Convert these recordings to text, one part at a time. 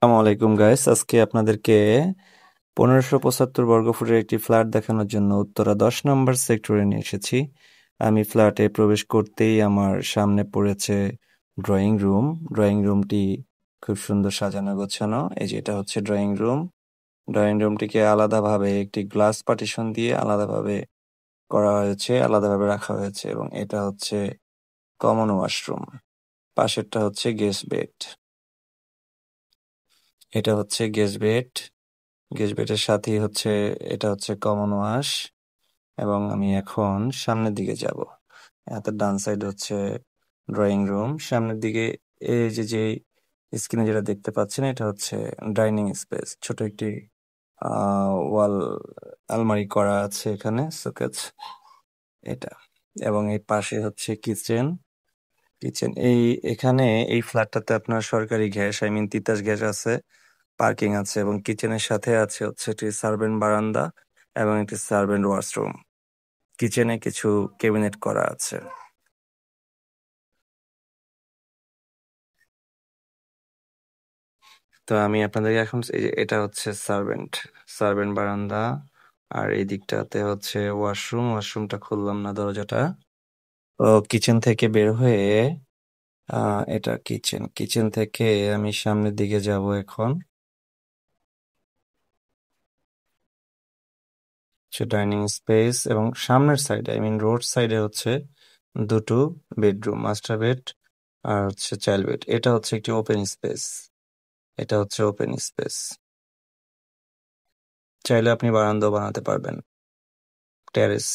আসসালামু আলাইকুম গাইস, আজকে আপনাদেরকে 1575 বর্গফুটের একটি ফ্ল্যাট দেখানোর জন্য উত্তরা 10 নম্বর সেক্টরে নিয়ে এসেছি। আমি ফ্ল্যাটে প্রবেশ করতেই আমার সামনে পড়েছে ড্রয়িং রুম। ড্রয়িং রুমটি খুব সুন্দর সাজানো গোছানো। এই যে এটা হচ্ছে ড্রয়িং রুম। ড্রয়িং রুমটিকে আলাদাভাবে একটি গ্লাস পার্টিশন দিয়ে আলাদাভাবে করা হয়েছে, আলাদাভাবে রাখা হয়েছে, এবং এটা হচ্ছে কমন ওয়াশরুম। পাশেরটা হচ্ছে গেস্ট বেড। এটা হচ্ছে গেস্ট বেড। গেস্ট বেডের সাথেই হচ্ছে এটা হচ্ছে কমন ওয়াশ। এবং আমি এখন সামনের দিকে যাব। হাতের ডান সাইড হচ্ছে ড্রয়িং রুম, সামনের দিকে এই যে স্ক্রিনে যেটা দেখতে পাচ্ছেন এটা হচ্ছে ডাইনিং স্পেস। ছোট একটি ওয়াল আলমারি করা আছে এখানে, শোকেস এটা। এবং এই পাশে হচ্ছে কিচেন। কিচেন এখানে এই ফ্ল্যাটটাতে আপনার সরকারি গ্যাস, তিতাস গ্যাস আছে, পার্কিং আছে, এবং কিচেনের সাথে আছে হচ্ছে একটি সার্ভেন্ট বারান্দা এবং একটি সার্ভেন্ট ওয়াশরুম। কিচেনে কিছু ক্যাবিনেট করা আছে। তো আমি আপনাদেরকে এখন এই যে এটা হচ্ছে সার্ভেন্ট সার্ভেন্ট বারান্দা, আর এই দিকটাতে হচ্ছে ওয়াশরুম। ওয়াশরুমটা খুললাম না দরজাটা। তো কিচেন থেকে বের হয়ে এটা কিচেন। কিচেন থেকে আমি সামনের দিকে যাব এখন। ডাইনিং স্পেস, এবং সামনের সাইডে রোড সাইডে হচ্ছে দুটো বেডরুম, মাস্টার বেড আর হচ্ছে চাইল্ড বেড। এটা হচ্ছে একটি ওপেন স্পেস। এটা হচ্ছে ওপেন স্পেস। চাইলে আপনি বারান্দাও বানাতে পারবেন, টেরেস।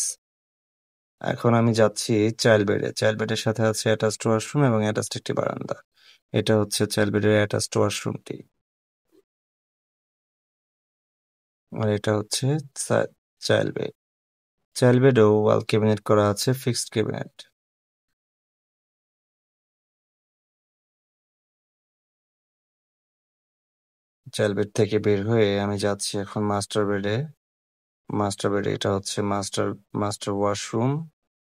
এখন আমি যাচ্ছি চাইল্ড বেডে। চাইল্ড বেডের সাথে আছে অ্যাটাচড ওয়াশরুম এবং অ্যাটাচড একটি বারান্দা। এটা হচ্ছে চাইল্ড বেডের অ্যাটাচড ওয়াশরুমটি। আর এটা হচ্ছে চাইল্ড বেড। চাইল্ড বেডেও ওয়াল ক্যাবিনেট করা আছে, ফিক্সড ক্যাবিনেট। চাইল্ড বেড থেকে বের হয়ে আমি যাচ্ছি এখন মাস্টার বেডে। মাস্টার বেডে এটা হচ্ছে মাস্টার মাস্টার ওয়াশরুম।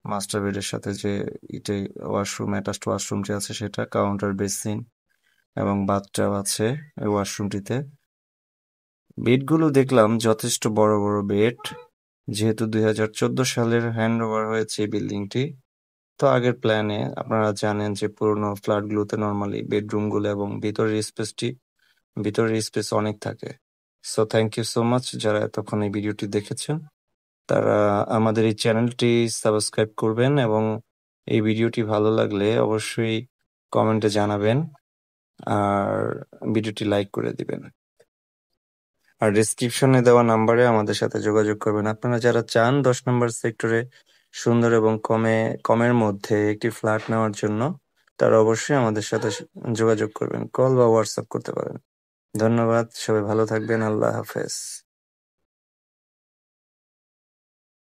মাস্টার বেডের সাথে যে ইটে ওয়াশরুম, অ্যাটাচড ওয়াশরুম যে আছে সেটা, কাউন্টার, বেসিন এবং বাথটাব আছে এই ওয়াশরুমটিতে। বেডগুলো দেখলাম যথেষ্ট বড় বড় বেড। যেহেতু 2014 সালের হ্যান্ড ওভার হয়েছে এই বিল্ডিংটি, তো আগের প্ল্যানে আপনারা জানেন যে পুরোনো ফ্ল্যাটগুলোতে নর্মালি বেডরুমগুলো এবং ভিতরের স্পেস অনেক থাকে। So thank you so much যারা এতক্ষণ এই ভিডিওটি দেখেছেন। তারা আমাদের এই চ্যানেলটি সাবস্ক্রাইব করবেন, এবং এই ভিডিওটি ভালো লাগলে অবশ্যই কমেন্টে জানাবেন, আর ভিডিওটি লাইক করে দিবেন। আর ডিসক্রিপশনে দেওয়া নাম্বারে আমাদের সাথে যোগাযোগ করবেন। আপনারা যারা চান 10 নম্বর সেক্টরে সুন্দর এবং কমের মধ্যে একটি ফ্ল্যাট নেওয়ার জন্য, তারা অবশ্যই আমাদের সাথে যোগাযোগ করবেন। কল বা হোয়াটসঅ্যাপ করতে পারেন। ধন্যবাদ, সবাই ভালো থাকবেন। আল্লাহ হাফেজ।